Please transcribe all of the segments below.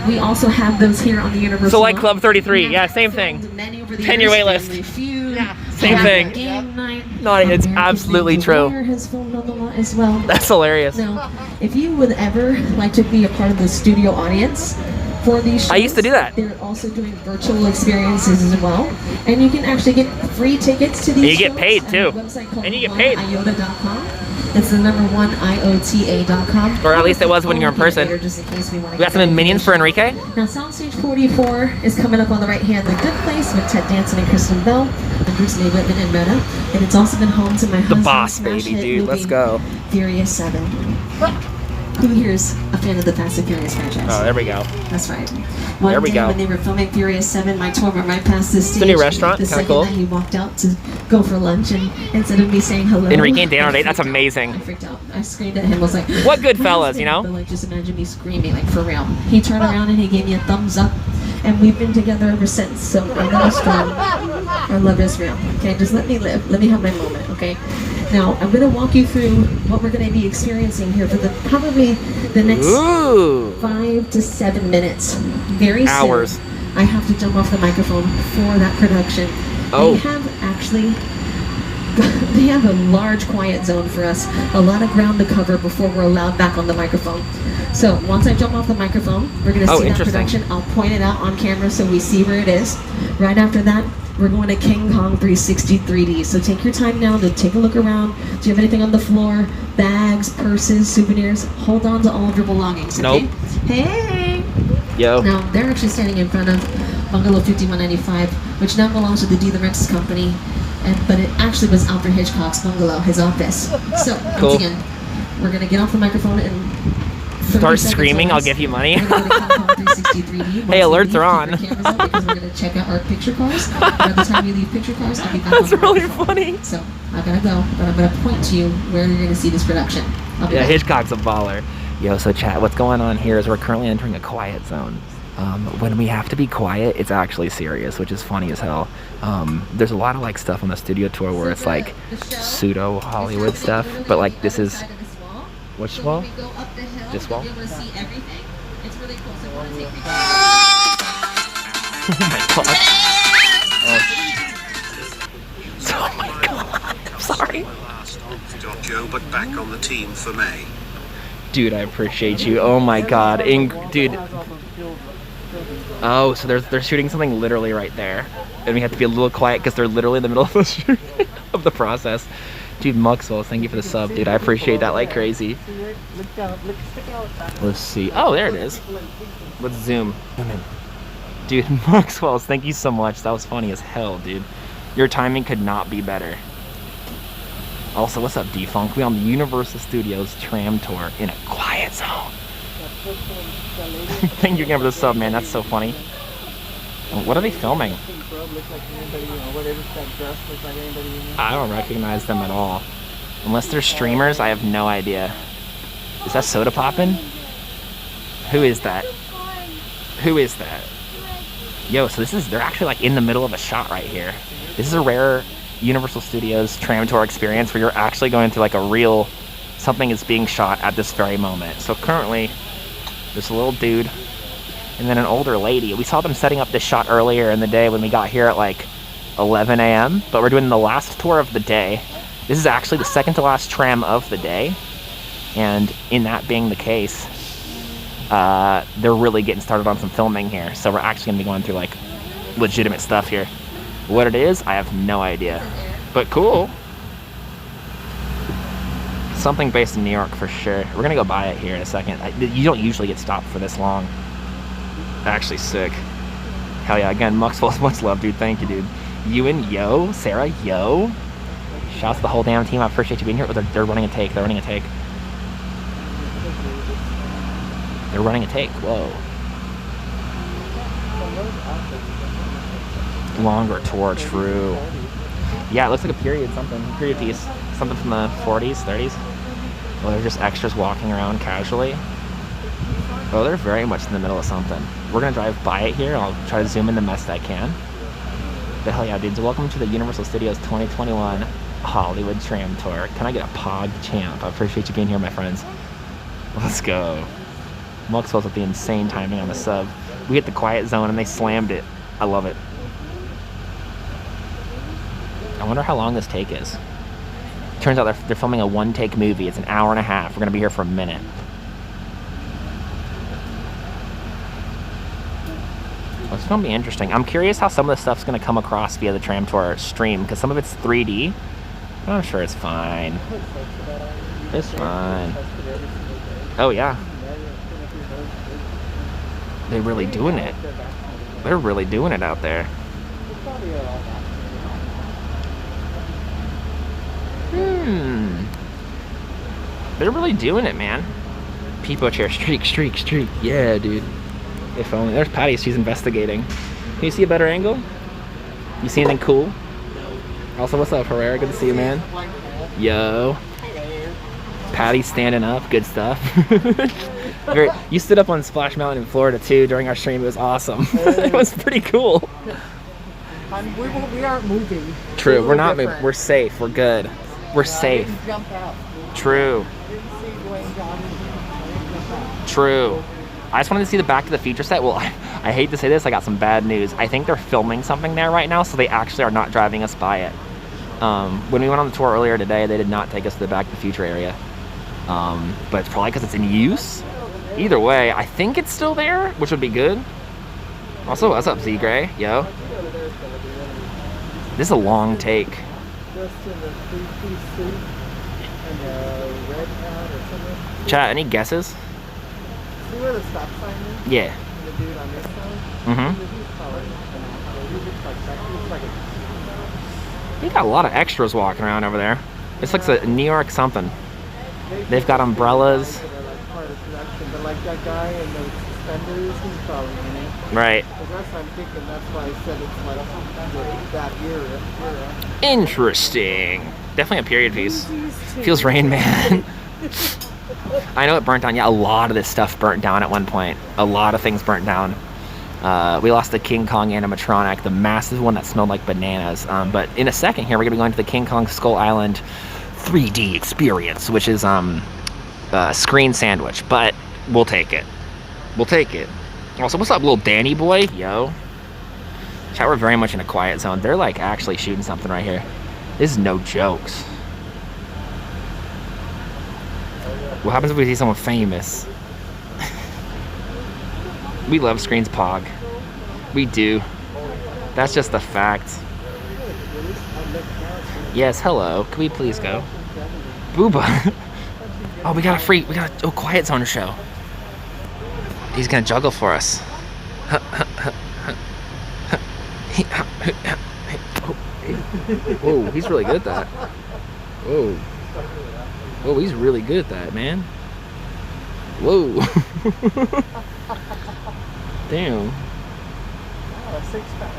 We also have those here on the Universal. So like Club 33, yeah, same thing. 10-year wait list. Yeah, same thing. Game night. No, it's absolutely true. Has filmed on the lot as well. That's hilarious. Now, if you would ever like to be a part of the studio audience for these shows, I used to do that. They're also doing virtual experiences as well, and you can actually get free tickets to these. And you get paid too. And you get paid. IOTA.com. It's the number one IOTA.com. Or at least it was when you were in person. Just in case we want to We got some minions for Enrique. Now, Soundstage 44 is coming up on the right hand. The Good Place with Ted Danson and Kristen Bell, and Bruce Lee Whitman and Retta. And it's also been home to my husband's Boss smash baby, hit dude. Let's movie, go. Furious 7. Who here's a fan of the Fast and Furious franchise? Oh, there we go. That's right. There we go. When they were filming Furious 7, my tour went right past this stage. It's a new restaurant, the kind of second cool. that he walked out to go for lunch, and instead of me saying hello, Enrique and Dan I on date, that's freaked out. amazing. I freaked out. I screamed at him. I was like, What good "My fellas, husband," you know? But like, just imagine me screaming, like, for real. He turned around and he gave me a thumbs up, and we've been together ever since. So I'm really strong. Our love is real. Okay, just let me live. Let me have my moment. Okay. Now I'm gonna walk you through what we're gonna be experiencing here for probably the next 5 to 7 minutes. Very Hours. soon, I have to jump off the microphone for that production. Oh. They have actually, they have a large quiet zone for us, a lot of ground to cover before we're allowed back on the microphone. So once I jump off the microphone, we're gonna see that production. I'll point it out on camera so we see where it is. Right after that, we're going to King Kong 360 3D. So take your time now to take a look around. Do you have anything on the floor? Bags, purses, souvenirs? Hold on to all of your belongings, okay? Nope. Hey! Yo. Now, they're actually standing in front of Bungalow 5195, which now belongs to the D. Lawrence Company, but it actually was Alfred Hitchcock's bungalow, his office. So, Cool. once again, we're going to get off the microphone and Start screaming, I'll give you money. Hey, alerts are on. Because we're going to check out our picture cars. By the time we leave picture cars, I'll be back That's on the really microphone. funny. So, I gotta go, but I'm going to point to you where you're going to see this production. I'll be Yeah, back. Hitchcock's a baller. Yo, so chat, what's going on here is we're currently entering a quiet zone. When we have to be quiet, it's actually serious, which is funny as hell. There's a lot of like stuff on the studio tour where it's like pseudo Hollywood stuff, but like this is, which wall? This wall? You're able to see everything. It's really cool. So want to take pictures. Oh my god. Oh my god. I'm sorry. Joe, but back on the team for May. Dude, I appreciate you. Oh my god. Dude. Oh, so they're shooting something literally right there. And we have to be a little quiet because they're literally in the middle of the shooting of the process. Dude, Muxwell, thank you for the sub, dude. I appreciate that like crazy. Let's see. Oh, there it is. Let's zoom. Dude, Muxwell, thank you so much. That was funny as hell, dude. Your timing could not be better. Also, what's up, D-Funk? We on the Universal Studios Tram tour in a quiet zone. Thank you again for the sub, man. That's so funny. What are they filming? I don't recognize them at all. Unless they're streamers, I have no idea. Is that Soda Poppin'? Who is that? Who is that? Yo, so they're actually like in the middle of a shot right here. This is a rare Universal Studios Tram tour experience where you're actually going through like a real, something is being shot at this very moment. So currently, there's a little dude and then an older lady. We saw them setting up this shot earlier in the day when we got here at like 11 a.m. But we're doing the last tour of the day. This is actually the second to last tram of the day. And in that being the case, they're really getting started on some filming here. So we're actually gonna be going through like legitimate stuff here. What it is, I have no idea. But cool. Something based in New York for sure. We're gonna go buy it here in a second. You don't usually get stopped for this long. Actually sick. Hell yeah, again, Muxwell, much love, dude. Thank you, dude. Ewan, yo. Sarah, yo. Shouts to the whole damn team. I appreciate you being here. Oh, they're running a take. They're running a take. They're running a take. Whoa. Longer tour, true. Yeah, it looks like a period something. Period piece. Something from the 40s, 30s. Well, they're just extras walking around casually. Oh, they're very much in the middle of something. We're gonna drive by it here. I'll try to zoom in the best I can. But hell yeah, dudes. Welcome to the Universal Studios 2021 Hollywood Tram Tour. Can I get a Pog Champ? I appreciate you being here, my friends. Let's go. Muxwell's with the insane timing on the sub. We hit the quiet zone and they slammed it. I love it. I wonder how long this take is. Turns out they're filming a one-take movie. It's an hour and a half. We're going to be here for a minute. Well, it's going to be interesting. I'm curious how some of the stuff's going to come across via the Tram Tour stream, because some of it's 3D. But I'm sure it's fine. It's fine. Oh, yeah. They're really doing it. They're really doing it out there. They're really doing it, man. Peepo chair, streak. Yeah, dude. If only. There's Patty, she's investigating. Can you see a better angle? You see anything cool? Also, what's up, Herrera? Good to see you, man. Yo. Patty's standing up. Good stuff. You stood up on Splash Mountain in Florida, too, during our stream. It was awesome. It was pretty cool. We aren't moving. True, we're not moving. We're safe. We're good. We're safe. Jump out. True. True. I just wanted to see the Back to the Future set. Well, I hate to say this, I got some bad news. I think they're filming something there right now, so they actually are not driving us by it. When we went on the tour earlier today, they did not take us to the Back to the Future area. But it's probably because it's in use. Either way, I think it's still there, which would be good. Also, what's up, Z Gray? Yo. This is a long take. Just in the 3-piece suit and a red hat or something. Chat, any guesses? See where the stop sign is? Yeah. And the dude on this side? Mm-hmm. Like You got a lot of extras walking around over there. It's like a New York something. They've got umbrellas. But like that guy in the suspenders, he's probably in it. Right. Because that's what I'm thinking. That's why I said it's like that era. Interesting. Definitely a period piece. Feels Rain Man. I know it burnt down. Yeah, a lot of this stuff burnt down at one point. A lot of things burnt down. We lost the King Kong animatronic, the massive one that smelled like bananas. But in a second here, we're going to be going to the King Kong Skull Island 3D experience, which is screen sandwich. But we'll take it. We'll take it. Also, what's up, little Danny boy? Yo. Chat, we're very much in a quiet zone. They're like actually shooting something right here. This is no jokes. What happens if we see someone famous? We love Screens Pog. We do. That's just a fact. Yes, hello. Can we please go? Booba. Oh, we got a quiet zone show. He's gonna juggle for us. Whoa, he's really good at that. Whoa. Whoa, he's really good at that, man. Whoa. Damn. Oh, a six-pack.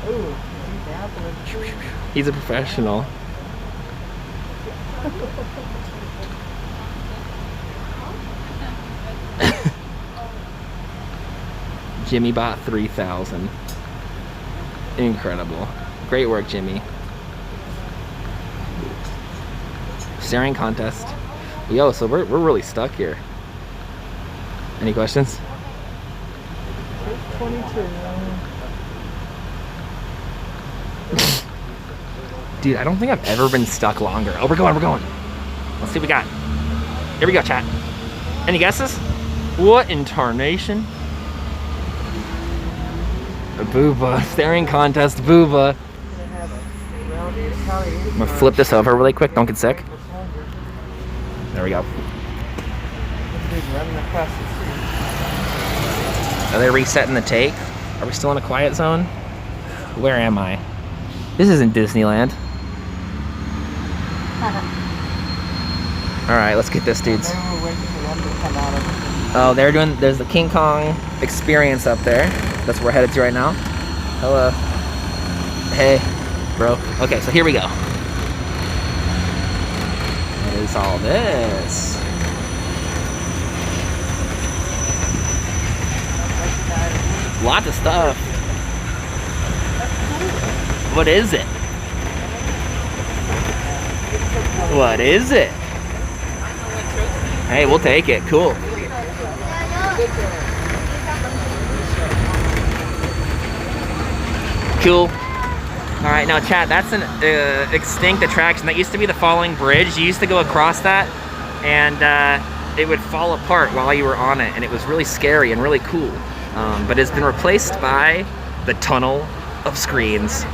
Ooh, he's a professional. Jimmy bought 3,000. Incredible. Great work, Jimmy. Staring contest. Yo, so we're really stuck here. Any questions? 22. Dude, I don't think I've ever been stuck longer. Oh, we're going. Let's see what we got. Here we go, chat. Any guesses? What in tarnation? A Booba. Staring contest, Booba. I'm gonna flip this over really quick. Don't get sick. There we go. Are they resetting the take? Are we still in a quiet zone? Where am I? This isn't Disneyland. Alright, let's get this, dudes. Oh, there's the King Kong experience up there. That's where we're headed to right now. Hello. Hey, bro. Okay, so here we go. What is all this? Lots of stuff. What is it? What is it? Hey, we'll take it. Cool. Cool. All right, now chat, that's an extinct attraction. That used to be the Falling Bridge. You used to go across that, and it would fall apart while you were on it, and it was really scary and really cool. But it's been replaced by the Tunnel of Screens.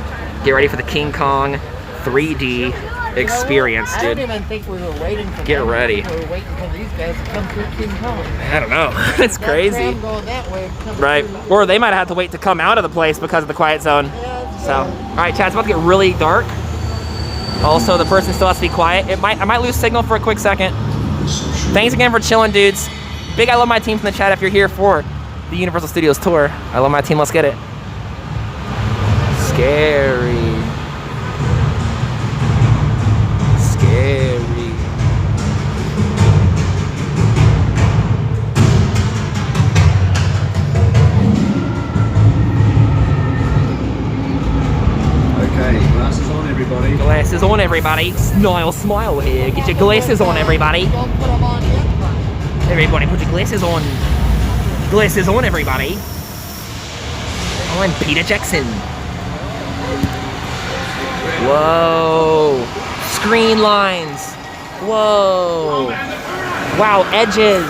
Get ready for the King Kong 3D experience, dude. I don't even think we were waiting for Get them. ready. We were waiting for these guys to come through King Kong. I don't know. It's crazy. Tram going that way, Right. Or they might have had to wait to come out of the place because of the quiet zone. So, all right, chat, it's about to get really dark. Also, the person still has to be quiet. I might lose signal for a quick second. Thanks again for chilling, dudes. Big I love my team from the chat if you're here for the Universal Studios tour. I love my team, let's get it. Scary. Scary. Okay, glasses on, everybody. Glasses on, everybody. Smile here. Get your glasses on, everybody. Don't put them on yet. Everybody, put your glasses on. Glasses on, everybody. I'm Peter Jackson. Whoa. Screen lines. Whoa. Wow, edges.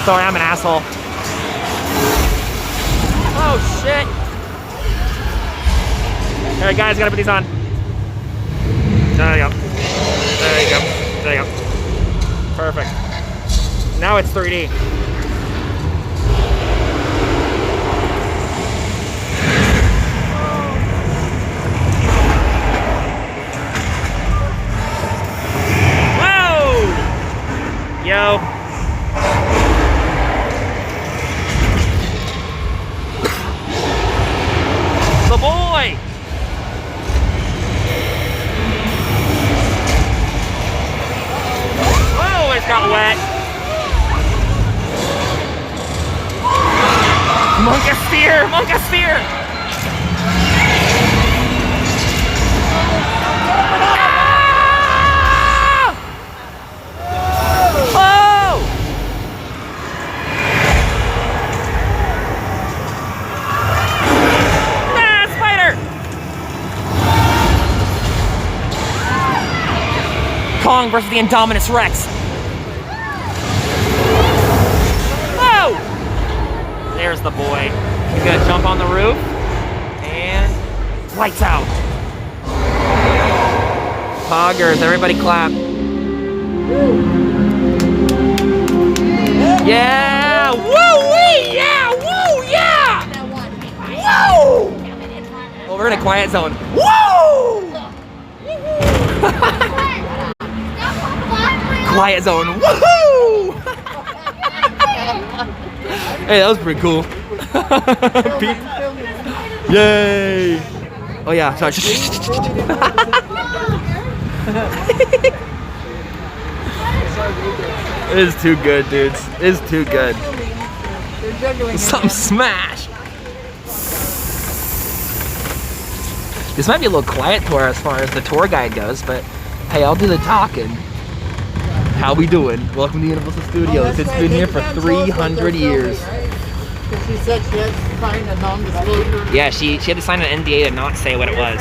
Sorry, I'm an asshole. Oh, shit. All right, guys, gotta put these on. There you go. There you go. There you go. Perfect. Now it's 3D. Whoa! Yo. The boy! Whoa, it's got wet. Monkasphere! Monkasphere! Ah! Oh! Ah, spider! Kong versus the Indominus Rex. Whoa! There's the boy. He's gonna jump on the roof and lights out. Poggers, everybody clap. Yeah! Woo-wee! Yeah! Woo! Yeah! Woo! Well, we're in a quiet zone. Woo! Quiet zone. Woohoo! Hey, that was pretty cool. Yay! Oh yeah, sorry. It is too good, dudes. It is too good. Something smash. This might be a little quiet tour as far as the tour guide goes, but hey, I'll do the talking. How we doing? Welcome to Universal Studios. It's been here for 300 years. She said she had to sign a non-disclosure. Yeah, she had to sign an NDA to not say what it was.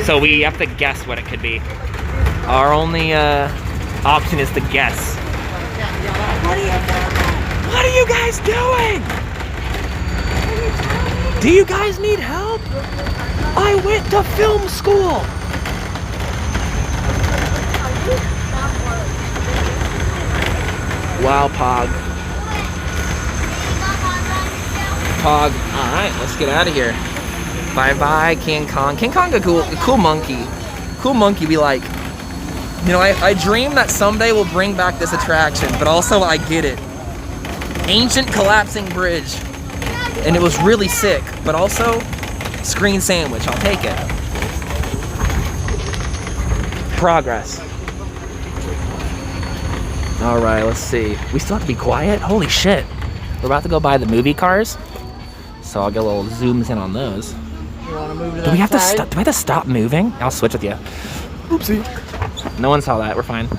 So we have to guess what it could be. Our only option is to guess. What are you guys doing? Do you guys need help? I went to film school. Wow, Pog. Pog. Alright, let's get out of here. Bye-bye, King Kong. King Kong a cool monkey. Cool monkey we like. You know, I dream that someday we'll bring back this attraction, but also I get it. Ancient collapsing bridge. And it was really sick, but also screen sandwich. I'll take it. Progress. All right, let's see. We still have to be quiet? Holy shit. We're about to go buy the movie cars. So I'll get a little zooms in on those. You want to move to Do we have to side? stop? Do we have to stop moving? I'll switch with you. Oopsie. No one saw that. We're fine.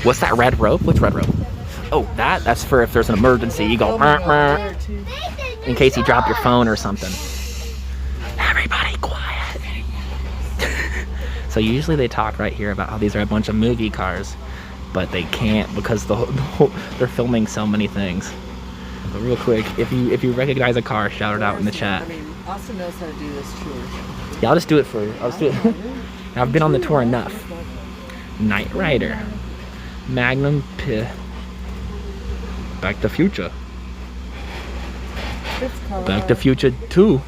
What's that red rope? Which red rope? Oh, that's for if there's an emergency. You go in case you drop your phone or something. Everybody quiet. So usually they talk right here about how these are a bunch of movie cars, but they can't because they're filming so many things. But real quick, if you recognize a car, shout it out in the chat. I mean, Austin knows how to do this tour. Yeah, I'll just do it for you. I'll just do it. I've been on the tour enough. Knight Rider, Magnum P. Back to Future. Back to Future 2.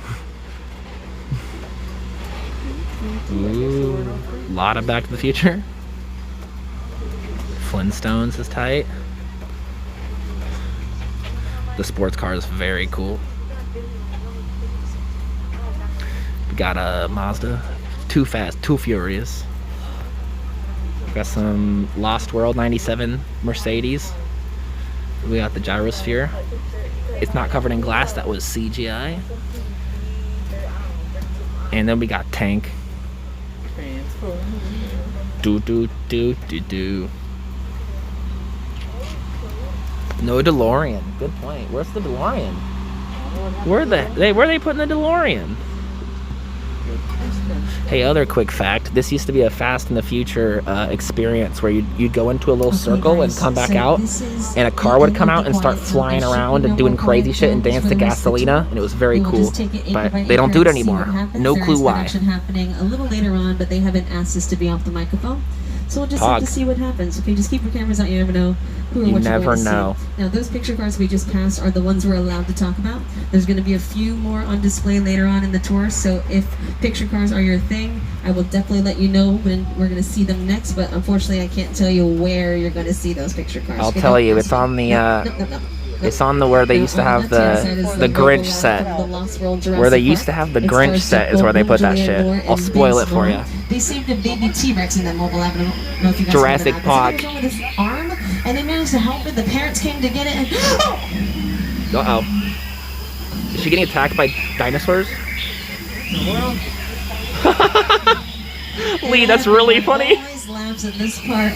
Ooh, lot of Back to the Future. Flintstones is tight. The sports car is very cool. We got a Mazda. Too Fast, Too Furious. Got some Lost World 97 Mercedes. We got the gyrosphere. It's not covered in glass, that was CGI. And then we got Tank. Do. No DeLorean. Good point. Where's the DeLorean? Where are they putting the DeLorean? Hey, other quick fact. This used to be a Fast in the Future experience where you'd go into a little circle and come back out, and a car would come out and start flying around and doing crazy shit and dance to Gasolina, and it was very cool. But they don't do it anymore. No clue why. Happening a little later on, but they haven't asked us to be off the microphone. So we'll just have to see what happens. Okay, just keep your cameras out. You never know who or what you're going to see. Now, those picture cards we just passed are the ones we're allowed to talk about. There's going to be a few more on display later on in the tour. So if picture cards are your thing, I will definitely let you know when we're going to see them next. But unfortunately, I can't tell you where you're going to see those picture cards. I'll tell you. It's on the... It's on the where they used to have the Grinch set. Where they used to have the Grinch set is where they put that shit. I'll spoil it for you. They saved a baby T-Rex in that mobile app. I don't know if you guys Jurassic Park. With his arm, and they managed to help it. The parents came to get it. And Uh-oh. Is she getting attacked by dinosaurs? Lee, that's really funny. Always laughs at this part.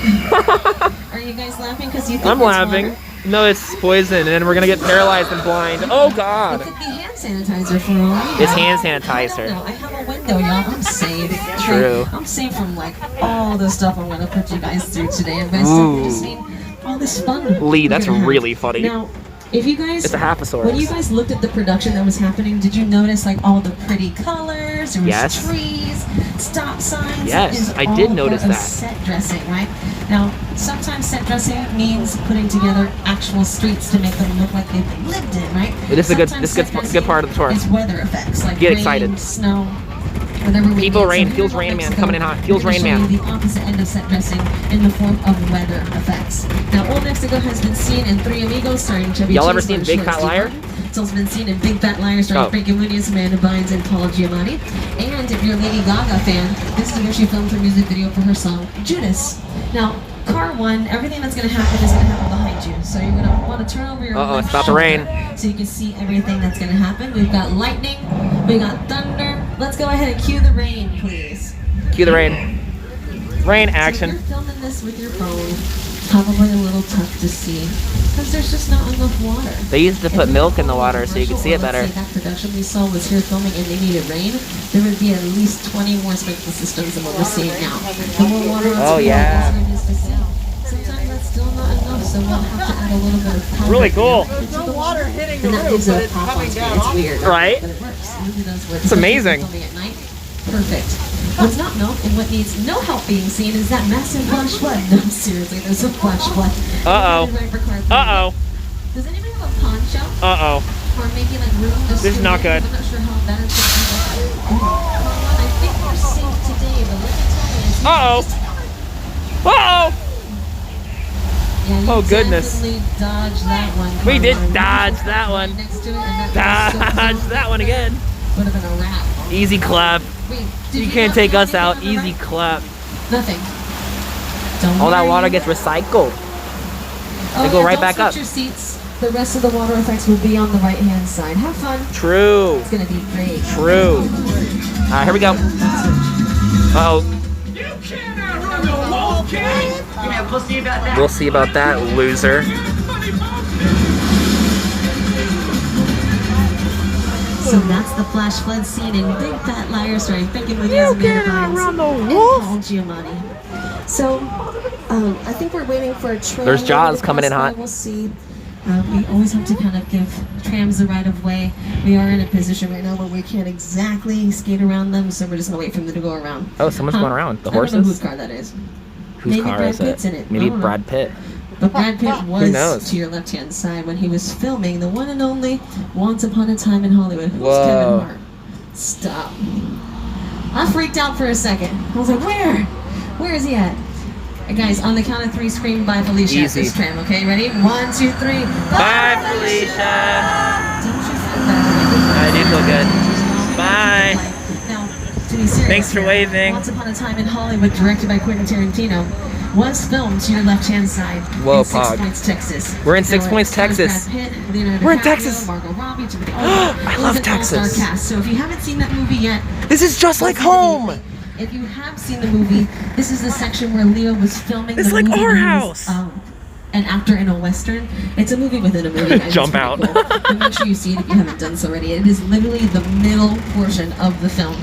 Are you guys laughing because you think I'm laughing. Water? No, it's poison, and we're gonna get paralyzed and blind. Oh God! It could be hand sanitizer for all. It's hand sanitizer. I have a window, y'all. I'm safe. True. I'm safe from like all the stuff I'm gonna put you guys through today. And guys, just seen all this fun. Lee, that's really funny. Now, if you guys, it's a Halfosaurus. When you guys looked at the production that was happening, did you notice like all the pretty colors? There was trees, stop signs. Yes, I did notice that. Set dressing, right? Now, sometimes set dressing means putting together actual streets to make them look like they've lived in, right? This is a good part of the tour. It's weather effects, like get rain, excited. Snow, whatever. People rain, feels Rain Man coming in hot. Feels Rain Man. The opposite end of set dressing in the form of weather effects. Now, Old Mexico has been seen in Three Amigos starring Chevy Chase. Y'all ever seen Big Fat Liar? It's also been seen in Big Fat Liar starring Frankie Muniz, Amanda Bynes, and Paul Giamatti. And if you're a Lady Gaga fan, this is where she filmed her music video for her song Judas. Now, car one, everything that's going to happen is going to happen behind you. So you're going to want to turn over your left it's about to rain. So you can see everything that's going to happen. We've got lightning, we got thunder. Let's go ahead and cue the rain, please. Cue the rain. Rain action. So if you're filming this with your phone, probably a little tough to see because there's just not enough water. They used to put milk in the water so you could see it better. That production we saw was here filming and they needed rain. There would be at least 20 more sprinkler systems than what we're seeing now. The more water on sometimes that's still not enough, so we'll have to add a little bit of power. Really cool. There's no water hitting the roof, but it's coming down. It's weird, right? But it works. It really does work. It's amazing. At night, perfect. What's not milk and what needs no help being seen is that massive flash flood. No, seriously, there's a flash flood. Uh-oh. Uh-oh. Does anybody have a pawn shop? Uh-oh. Or maybe like room to This is not good. I'm not sure how bad it's going to be. I think we're safe today, but let me tell you. Uh-oh. Uh-oh. Yeah, oh goodness. Dodged that one. We did dodge that one. Dodge that one again. Would have been a wrap. Easy clap. Wait, you can't take us out. Easy clap. Nothing. All that water gets recycled. They go right back up. Switch your seats. The rest of the water effects will be on the right-hand side. Have fun. True. It's gonna be great. True. All right, here we go. Uh-oh. You cannot run the wall, kid! We'll see about that, loser. So that's the flash flood scene in Big Fat Liar starring Becky Muniz and Amanda Bynes and Paul Giamatti. So I think we're waiting for a tram. There's Jaws coming in hot. We'll see. We always have to kind of give trams the right of way. We are in a position right now where we can't exactly skate around them, so we're just gonna wait for them to go around. Oh, someone's going around. The I don't know horses? whose car that is. Whose Maybe car Brad is Pitt's it? in it. Maybe I don't know. Brad Pitt. But Brad Pitt knows? was to your left-hand side when he was filming the one and only Once Upon a Time in Hollywood. Who's Whoa. Kevin Hart? Stop. I freaked out for a second. I was like, where? Where is he at? Guys, on the count of 3, scream bye Felicia at this tram, okay? Ready? 1, 2, 3. Bye, Felicia. Don't you feel better? I do feel good. Bye. Now, to be serious, Thanks for waving. Once Upon a Time in Hollywood, directed by Quentin Tarantino, was filmed to your left-hand side Whoa, in Six Pog. Points, Texas. We're in Six Points, Stars Texas. Brad Pitt, Leonardo We're in DiCaprio, Texas. Margot Robbie, Timothy I love Texas. All-star cast. So if you haven't seen that movie yet, This is just like home. if you have seen the movie, this is the section where Leo was filming It's the like movie our when he house. was, an actor in a western. It's a movie within a movie. guys. Jump It's pretty out. cool. But make sure you see it if you haven't done so already. It is literally the middle portion of the film.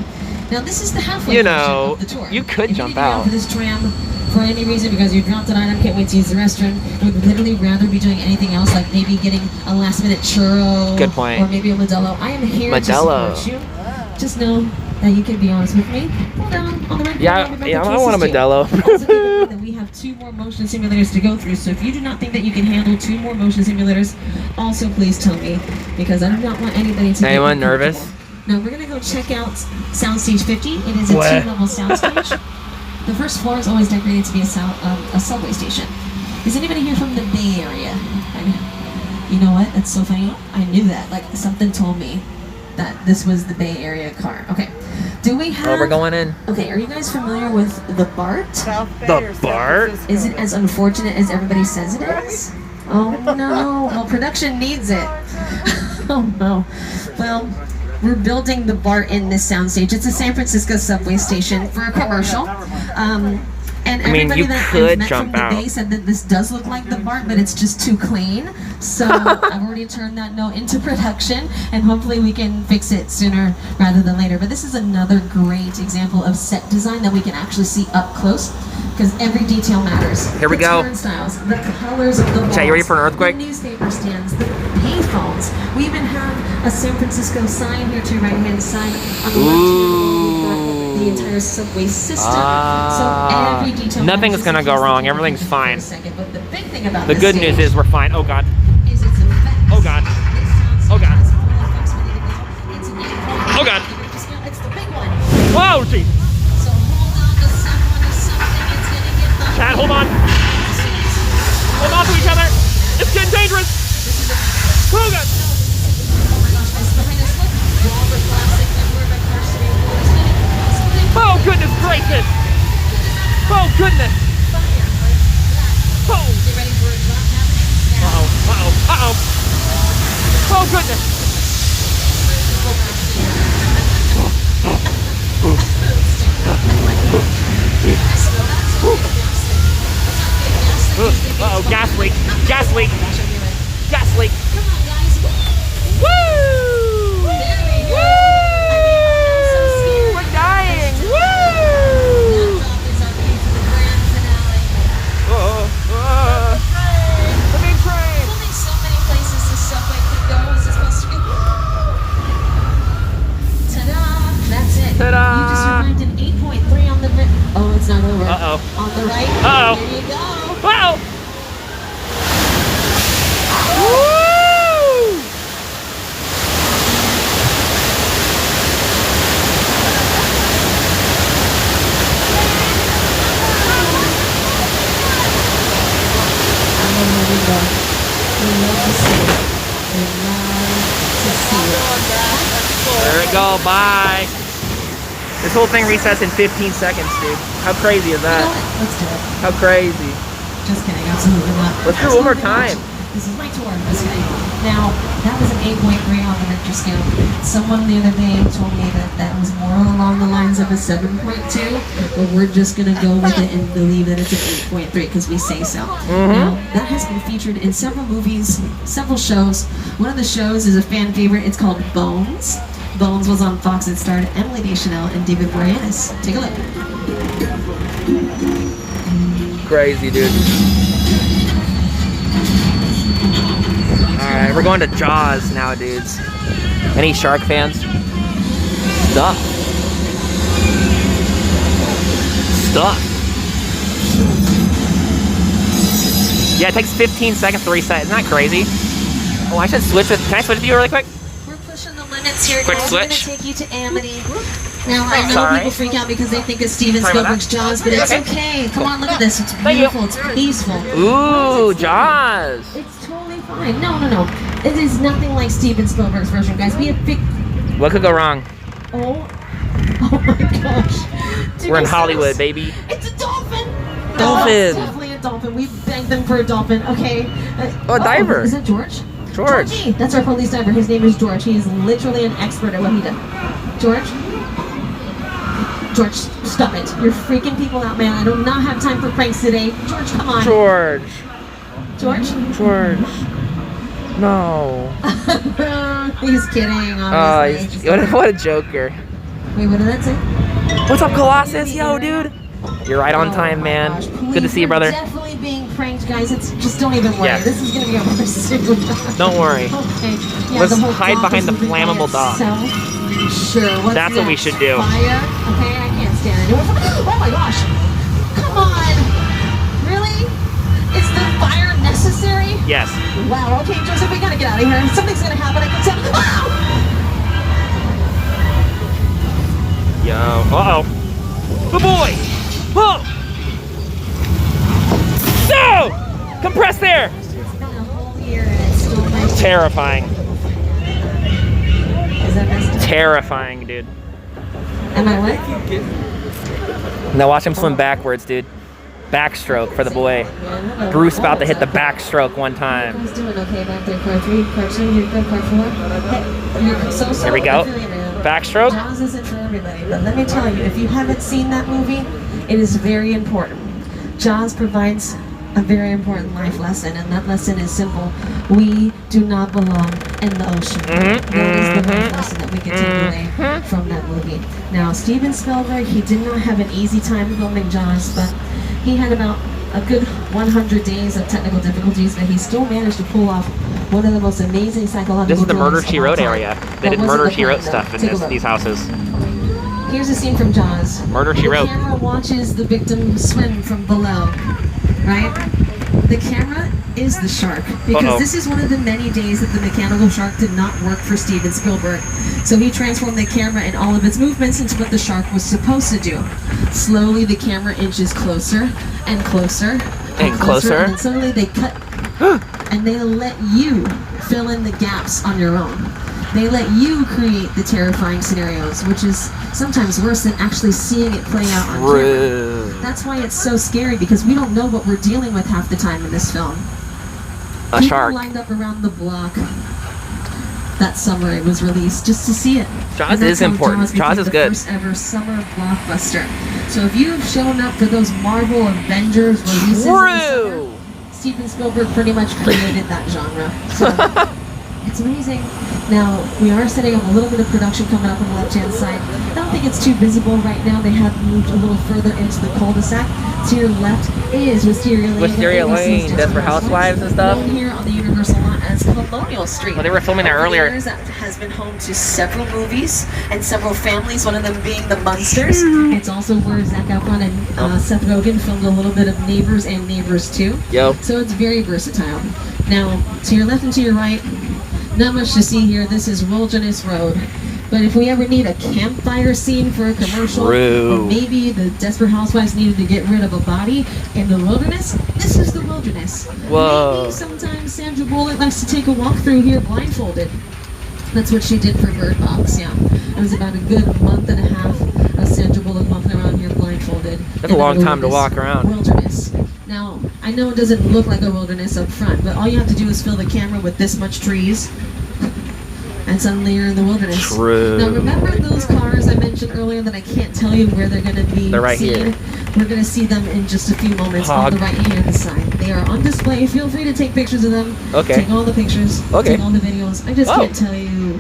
Now this is the halfway You portion know, of the tour. you could if jump you need to get out. off of this tram for any reason because you're dropped an item, can't wait to use the restroom, would literally rather be doing anything else, like maybe getting a last minute churro. Good point. Or maybe a Modelo. I am here Modelo. to support you. Just know that you can be honest with me. Pull down on the right Yeah, corner, yeah, the I want a cases too. Modelo. Also, keep in mind that we have 2 more motion simulators to go through, so if you do not think that you can handle 2 more motion simulators, also please tell me, because I do not want anybody to Anyone get nervous? uncomfortable. No, we're gonna go check out Soundstage 50. It is a What? 2-level soundstage. The first floor is always decorated to be a subway station. Is anybody here from the Bay Area? You know what? That's so funny. I knew that. Like, something told me that this was the Bay Area car. Okay. Do we have... Oh, we're going in. Okay, are you guys familiar with the BART? The BART? Is it as unfortunate as everybody says it is? Oh no. Well, production needs it. Oh no. Well, we're building the BART in this soundstage. It's a San Francisco subway station for a commercial. And I mean, everybody you that could I've met jump from the out. Bay said that this does look like the BART, but it's just too clean. So I've already turned that note into production, and hopefully we can fix it sooner rather than later. But this is another great example of set design that we can actually see up close, because every detail matters. Here we go. The turnstiles, the colors of the walls, Chat, you ready for an earthquake? the newspaper stands, the payphones. We even have a San Francisco sign here to your right-hand side. On the left-hand wall, the entire subway system. So every detail. Nothing's matters. gonna go wrong. Everything's For a fine. second, but the big thing about The this good news stage is we're fine. Oh God. is its effects. Oh God. This sounds Oh God. has full effects ready to go. It's an 8.5 Oh God. degree scale. It's the big one. Whoa, geez. So hold on to someone or something. It's gonna get the Chat, hold on. Hold on to each other. It's getting dangerous. Oh God. Oh my gosh, guys, behind us, look. Walter Classic, Edward by Carson Boys. Oh goodness gracious. Oh goodness. Oh. Get ready for a drop happening now. Oh goodness. Uh-oh, gas leak. Gas leak. Gas leak. Come on, guys. Woo! There we go. Woo! We're dying. Woo! That drop is our cue for the grand finale. The big train. There's only so many places this subway could go. Is this supposed to be? Ta-da! That's it. Ta-da! You just arrived at 8.3 on the oh, it's not over. Uh-oh. On the right. Uh-oh. There you go. Wow! Woo! There we go, bye. This whole thing resets in 15 seconds, dude. How crazy is that? Let's do it. How crazy. Just kidding, absolutely not. Let's do it one more time. This is my tour. Now, that was an 8.3 on the Richter scale. Someone the other day told me that that was more along the lines of a 7.2, but we're just going to go with it and believe that it's an 8.3 because we say so. Now, that has been featured in several movies, several shows. One of the shows is a fan favorite. It's called Bones. Bones was on Fox. It starred Emily Deschanel and David Boreanaz. Take a look. Crazy, dude. Alright, we're going to Jaws now, dudes. Any shark fans? Stuff. Yeah, it takes 15 seconds to reset. Isn't that crazy? Oh, I should switch with... Can I switch with you really quick? We're pushing the limits here, Quick guys. switch. We're going to take you to Amity. Now, I know Sorry. people freak out because they think it's Steven Spielberg's Jaws, but it's okay. Come on, look at this. It's Thank you. beautiful. It's peaceful. Ooh, Jaws. It's totally fine. No. It is nothing like Steven Spielberg's version, guys. We have big... What could go wrong? Oh my gosh. Dude, We're in this Hollywood, is- baby. It's a dolphin. Dolphin. No, it's definitely a dolphin. We begged them for a dolphin. Okay. Oh, a diver. Is that George? George. Georgie. That's our police diver. His name is George. He is literally an expert at what he does. George? George, stop it. You're freaking people out, man. I do not have time for pranks today. George, come on. George. George? No. He's kidding, Oh, obviously. what a joker. Wait, what did that say? What's up, Colossus? Yo, dude. You're right on time, Oh my man. gosh, Good to see you, brother. We're definitely being pranked, guys. It's just don't even worry. Yeah. This is gonna be over soon. Don't worry. Okay. Yeah, Let's the whole hide dog behind is the moving by flammable dog. itself. Sure. What's That's what we next? should do. Fire. Okay, I can't stand it. Oh my gosh! Come on! Really? Is the fire necessary? Yes. Wow. Okay, Joseph, we gotta get out of here. Something's gonna happen. I can tell. Wow! Yo. Uh-oh. Good boy. Whoa. No! Compress there. It's been a whole year and it's still my Terrifying. Is that messed up? Terrifying, dude. Am I what? Now watch him swim backwards, dude. Backstroke for the boy. Yeah, hello. Bruce about to hit the Oh, backstroke one time. Who's doing okay back there? Part 3, part 2, you're good, part 4. Hey, you're so Here we go. Backstroke. Jaws isn't for everybody, but let me tell you, if you haven't seen that movie, it is very important. Jaws provides a very important life lesson, and that lesson is simple. We do not belong in the ocean. That is the life lesson that we can take away from that movie. Now, Steven Spielberg, he did not have an easy time filming Jaws, but he had about a good 100 days of technical difficulties, but he still managed to pull off one of the most amazing psychological This is the Murder, films She of all Wrote time. area. That They did wasn't Murder, the She plan, Wrote though. stuff in Take a look. these houses. Here's a scene from Jaws. Murder, She Wrote. The camera watches the victim swim from below, right? The camera is the shark, because Uh-oh. this is one of the many days that the mechanical shark did not work for Steven Spielberg. So he transformed the camera and all of its movements into what the shark was supposed to do. Slowly the camera inches closer and closer And closer. and then suddenly they cut and they let you fill in the gaps on your own. They let you create the terrifying scenarios, which is sometimes worse than actually seeing it play out on camera. True. That's why it's so scary, because we don't know what we're dealing with half the time in this film. A People shark. lined up around the block that summer it was released just to see it. Jaws And that's is how important. became Jaws is the good. First ever summer blockbuster. So if you've shown up for those Marvel Avengers releases, in the summer, True. Steven Spielberg pretty much created that genre. So it's amazing. Now, we are setting up a little bit of production coming up on the left-hand side. I don't think it's too visible right now. They have moved a little further into the cul-de-sac. To your left is Wisteria Lane. Wisteria That oversees Lane, Desperate Housewives and stuff. Known here on the Universal lot as Colonial Street. Well, they were filming there Over the earlier. years, that has been home to several movies and several families, one of them being The Munsters. It's also where Zac Efron and Seth Rogen filmed a little bit of Neighbors and Neighbors 2. Yo. So it's very versatile. Now, to your left and to your right, not much to see here. This is Wilderness Road. But if we ever need a campfire scene for a commercial, True. or maybe the Desperate Housewives needed to get rid of a body in the wilderness, this is the wilderness. Whoa. Maybe sometimes Sandra Bullock likes to take a walk through here blindfolded. That's what she did for Bird Box, yeah. It was about a good month and a half of Sandra Bullock walking around here blindfolded. That's a long time to walk around. Wilderness. Now, I know it doesn't look like a wilderness up front, but all you have to do is fill the camera with this much trees, and suddenly you're in the wilderness. True. Now, remember those cars I mentioned earlier that I can't tell you where they're going to be They're right seen? here. We're going to see them in just a few moments Hog. on the right-hand side. They are on display. Feel free to take pictures of them. Okay. Take all the pictures. Okay. Take all the videos. I just can't tell you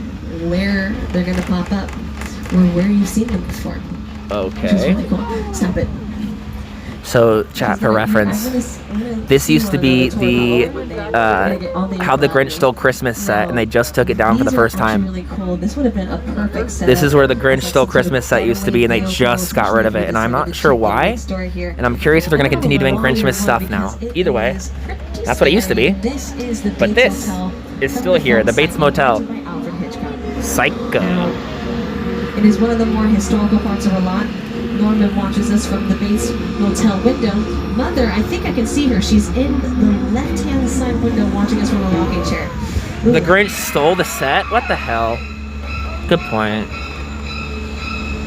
where they're going to pop up or where you've seen them before. Which is Okay. really cool. Stop it. So, chat for reference. This used to be the How the Grinch Stole Christmas set, and they just took it down for the first time. Really cool. This would have been a perfect set. This is where the Grinch Stole Christmas set used to be, and they just got rid of it, and I'm not sure why. And I'm curious if they're going to continue doing Grinchmas stuff now. Either way, that's what it used to be. But this is still here, the Bates Motel. Psycho. It is one of the more historical parts of our lot. Norman watches us from the Bates Motel window. Mother, I think I can see her. She's in the left-hand side window watching us from a rocking chair. The Grinch stole the set? What the hell? Good point.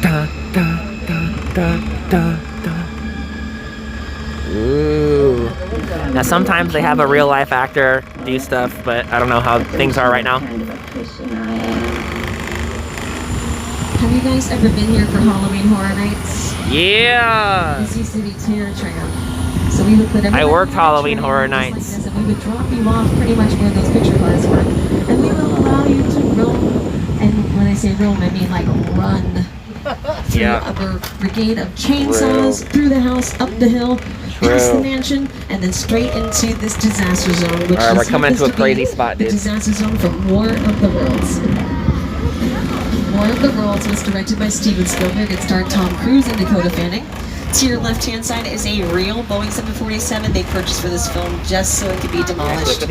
Da, da, da, da, da, da. Ooh. Now sometimes they have a real life actor do stuff, but I don't know how things are right now. Have you guys ever been here for Halloween Horror Nights? Yeah! This used to be Tram. So we would put everyone I worked on Halloween trains Horror like Nights. this, and we would drop you off pretty much where those picture bars were. And we will allow you to roam. And when I say roam, I mean like run. Through a brigade of chainsaws, through the house, up the hill, past the mansion, and then straight into this disaster zone. Which Alright, we're coming into a crazy spot, dude. The disaster zone from War of the Worlds. War of the Worlds was directed by Steven Spielberg. It starred Tom Cruise and Dakota Fanning. To your left-hand side is a real Boeing 747 they purchased for this film just so it could be demolished.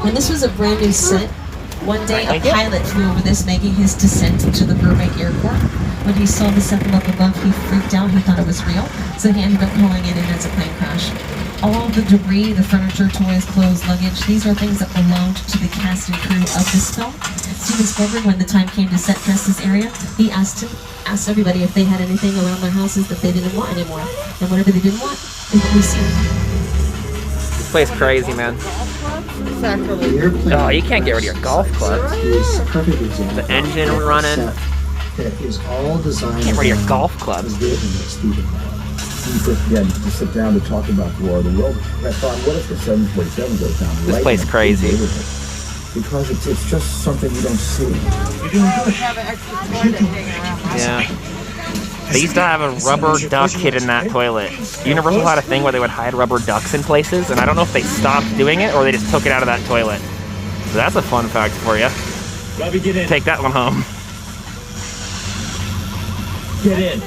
When this was a brand new set, one day a pilot flew over this making his descent into the Burbank airport. When he saw the set from up above, he freaked out. He thought it was real, so he ended up calling it in as a plane crash. All the debris, the furniture, toys, clothes, luggage, these are things that belonged to the cast and crew of this film. Steven Spielberg, when the time came to set dress this area, he asked everybody if they had anything around their houses that they didn't want anymore. And whatever they didn't want is what we see. This place crazy, man. Oh, you can't get rid of your golf club. The engine running. That is all designed. Can't get rid of your golf club. Yeah, to sit down to talk about the War of the World. And I thought, what if the 747 goes down? This place crazy. Because it's just something you don't see. Yeah. They used to have a rubber duck hid in that toilet. Universal had a thing where they would hide rubber ducks in places, and I don't know if they stopped doing it or they just took it out of that toilet. So that's a fun fact for you. Robbie, get in. Take that one home. Get in.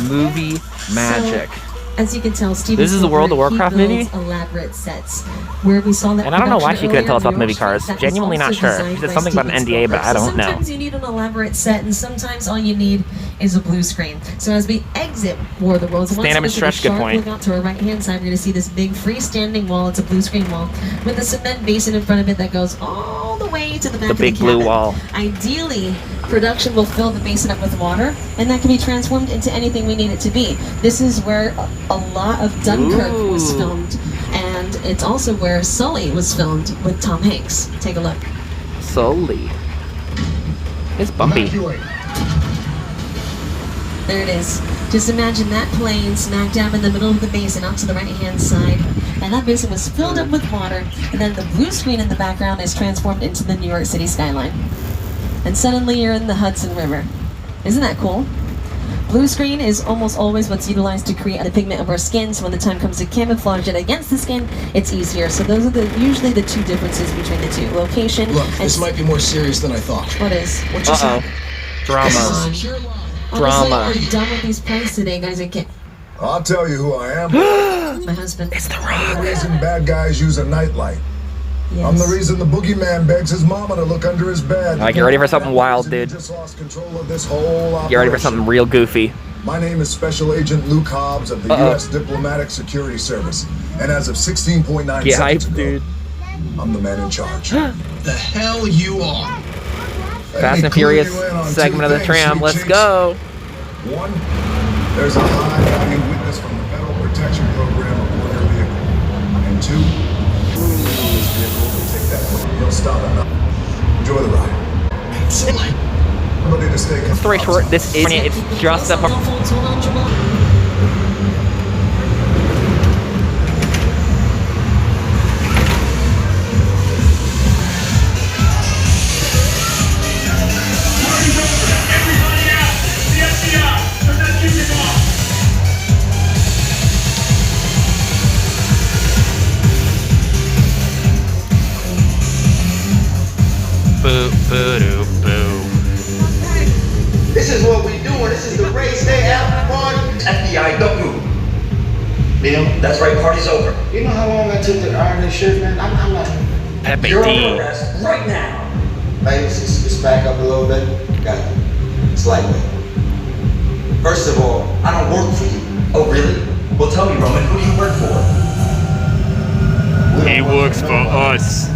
Movie magic. So, as you can tell, Steven This is a World of Spielberg, Warcraft he movie? builds elaborate sets. Where we saw that And I don't know why she couldn't tell us about the movie earlier, cars. that was Genuinely not also sure. designed She said by something about an Steven NDA, but I Spielberg. don't know. Sometimes you need an elaborate set, and sometimes all you need is a blue screen. So as we exit War of the Worlds, Stand up and stretch, good point. Look out to our right-hand side, we're going to see this big freestanding wall. It's a blue screen wall with a cement basin in front of it that goes all the way to the back The of big the blue cabin. wall. Ideally, production will fill the basin up with water, and that can be transformed into anything we need it to be. This is where a lot of Dunkirk was filmed, and it's also where Sully was filmed with Tom Hanks. Take a look. Sully. It's bumpy. There it is. Just imagine that plane smack dab in the middle of the basin out to the right-hand side. And that basin was filled up with water, and then the blue screen in the background is transformed into the New York City skyline. And suddenly you're in the Hudson River. Isn't that cool? Blue screen is almost always what's utilized to create the pigment of our skin, so when the time comes to camouflage it against the skin, it's easier. So those are usually the two differences between the two. Location. Look, this might be more serious than I thought. What is? What you said? Drama. Honestly, I'm done with these pranks today, guys. I can't. I'll tell you who I am. My husband. It's The I'm Rock. the reason bad guys use a nightlight. Yes. I'm the reason the boogeyman begs his mama to look under his bed. Alright, get ready for something wild, dude. Just lost control of this whole Get ready for operation. something real goofy. My name is Special Agent Luke Hobbs of the U.S. Diplomatic Security Service, and as of 16.9 Get seconds hyped, ago, dude. I'm the man in charge. The hell you are. Fast and Furious segment of the Tram. Let's go. One, there's a high-value witness from the Federal Protection Program aboard your vehicle. story short, this is it's just a part. Boo, boo, doo, boo. This is what we doing. This is the race day after party. FBI, don't move. Neil, that's right, party's over. You know how long I took to iron this shirt, man? I'm not. Epic You're D. under arrest right now. Ladies, it's back up a little bit. Got it. It's lightweight. First of all, I don't work for you. Oh, really? Well, tell me, Roman, who do you work for? He works for us.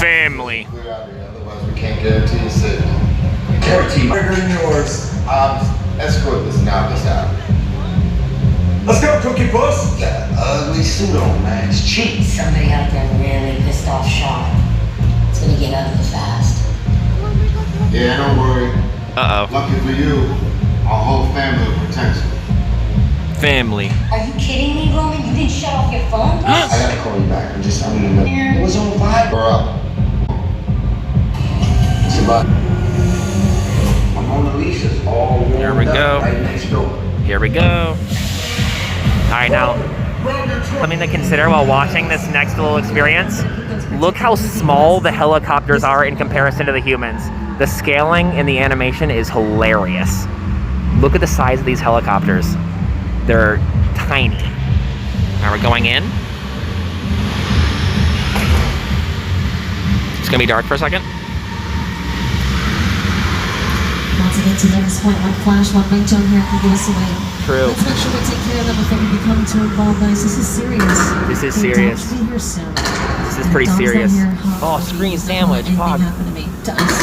Family. Clear out here, otherwise we can't guarantee your safety. Guarantee my... Bigger than yours. Escort this novice out. Let's go, Cookie Puss. Got an ugly suit on, man. It's cheap. Somebody out there really pissed off Sean. It's gonna get ugly fast. Yeah, don't worry. Uh-oh. Lucky for you, our whole family will protect you. Family. Are you kidding me, Roman? You didn't shut off your phone? I gotta call you back. I'm in the middle. It was on vibe. Up. It's about. I'm on the leashes all warmed Here we up go. right next door. Here we go. Alright, now, something to consider while watching this next little experience. Look how small the helicopters are in comparison to the humans. The scaling in the animation is hilarious. Look at the size of these helicopters. They're tiny. Alright, we're going in. It's gonna be dark for a second. Once again, to this point, one flash, one ringtone here can give us away. True. Let's make sure we take care of them before we become too involved, guys. This is serious. This is They serious. don't be here soon. This is And pretty dogs down serious. here, Oh, screen sandwich. Anything Fuck. happen to me, to us.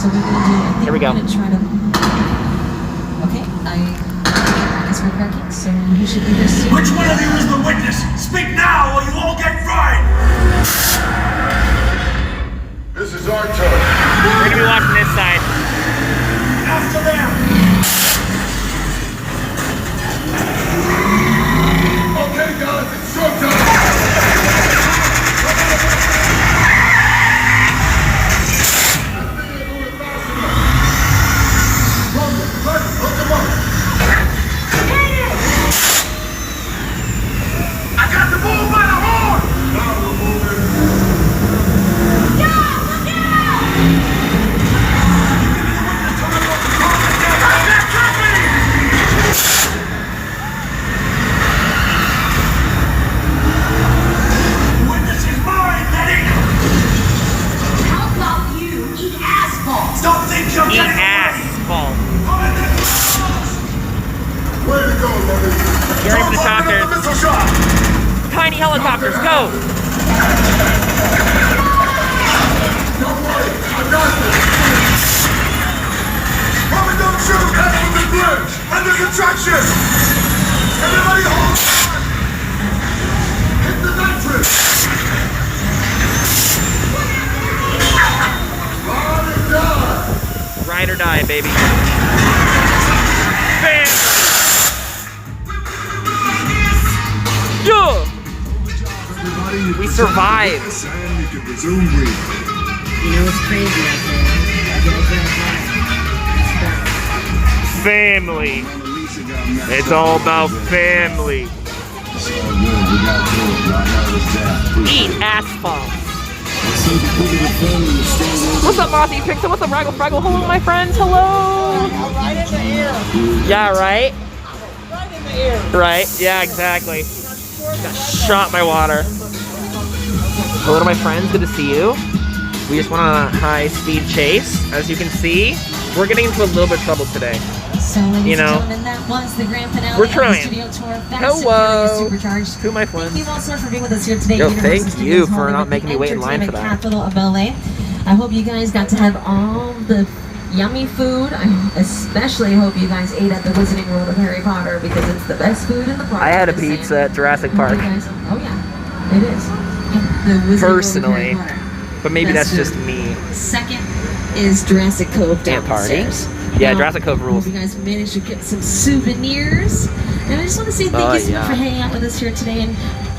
So we're gonna do. I think Here we go. We're gonna try to. Okay, I guess we're parking, so he should be here soon. Which one of you is the witness? Speak now or you all get fried! This is our turn. We're gonna be watching this side. After them! Okay, guys, it's showtime. I got the bull by the horn! Now we're moving. Witness is mine, Betty! How about you eat asphalt? Don't think you're Eat getting asphalt. Way to go, buddy. Here are the helicopters. Missile shot. Tiny helicopters, go! Don't worry, I got this. Robin, don't shoot. Head for the bridge. Under construction. Everybody hold on. Hit the nitrous. Ride or die. Ride or die, baby. Bam! Yeah! We survived. And you can resume breathing. You know it's crazy out there. I get it very high. Family. It's all about family. It's all good. We got through it. Y'all held us down. Eat asphalt. What's up, Mossy Pixel? What's up, Raggle Fraggle? Hello, my friends. Hello. Right in the air. Yeah, right? Right in the air. Right? Yeah, exactly. Got shot by water. Hello to my friends. Good to see you. We just went on a high-speed chase. As you can see, we're getting into a little bit of trouble today. So, ladies You know, and gentlemen, that was the grand finale we're trying. of the studio tour. Hello. Supercharged. Who, my friends? Thank you all so much for being with us here today. Yo, Universal thank Studios you for Hollywood, not making me the wait in line for that. Capital of LA. I hope you guys got to have all the yummy food. I especially hope you guys ate at the Wizarding World of Harry Potter because it's the best food in the park. I had a Just pizza at Jurassic saying. Park. Oh yeah, it is. The Wizarding World of Personally. Harry Potter. But maybe that's just me. Second is Jurassic Cove Yeah, party. downstairs. Yeah, Now, Jurassic Cove rules. Hope you guys managed to get some souvenirs. And I just want to say thank you so much for hanging out with us here today and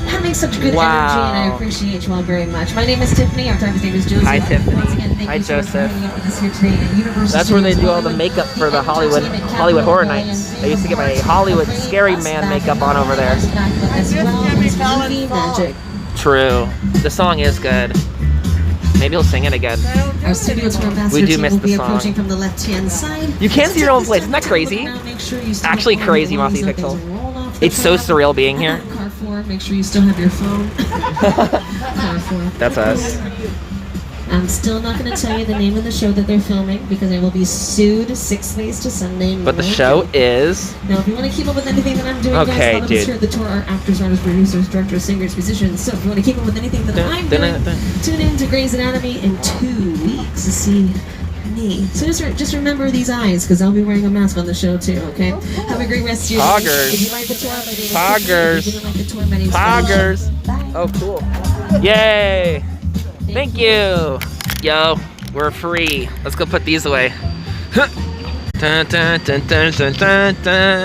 having such good energy, and I appreciate you all very much. My name is Tiffany. Our driver's name is Joseph. Hi, Tiffany. Once again, thank Hi, you so much for Joseph. hanging out with us here today at Universal That's where they Studios do all the Hollywood, makeup for the Hollywood Entertainment Horror Capital Nights. Land. I used to get my Hollywood Scary Man makeup on over there. As well as movie magic. True. The song is good. Maybe he'll sing it again. Our studio tour ambassador We do team miss will the be song. approaching from the left-hand side. You can see your own place. Isn't that crazy? Actually crazy, Mossy Pixel. It's so surreal being here. Car 4, make sure you still have your phone. Car 4. That's us. I'm still not going to tell you the name of the show that they're filming because I will be sued 6 days to Sunday. But the show is... Now, if you want to keep up with anything that I'm doing, Okay, guys, all of us dude. here at the tour are actors, artists, producers, directors, singers, musicians. So if you want to keep up with anything that I'm doing, tune in to Grey's Anatomy in 2 weeks to see me. So just remember these eyes because I'll be wearing a mask on the show too, okay? Have a great rest of your day. Poggers. If you like the tour, my name is Poggers. If you didn't like the tour, my name is Poggers. Oh, cool. Yay. Thank you. Yo, we're free. Let's go put these away. Dun, dun, dun, dun, dun, dun, dun.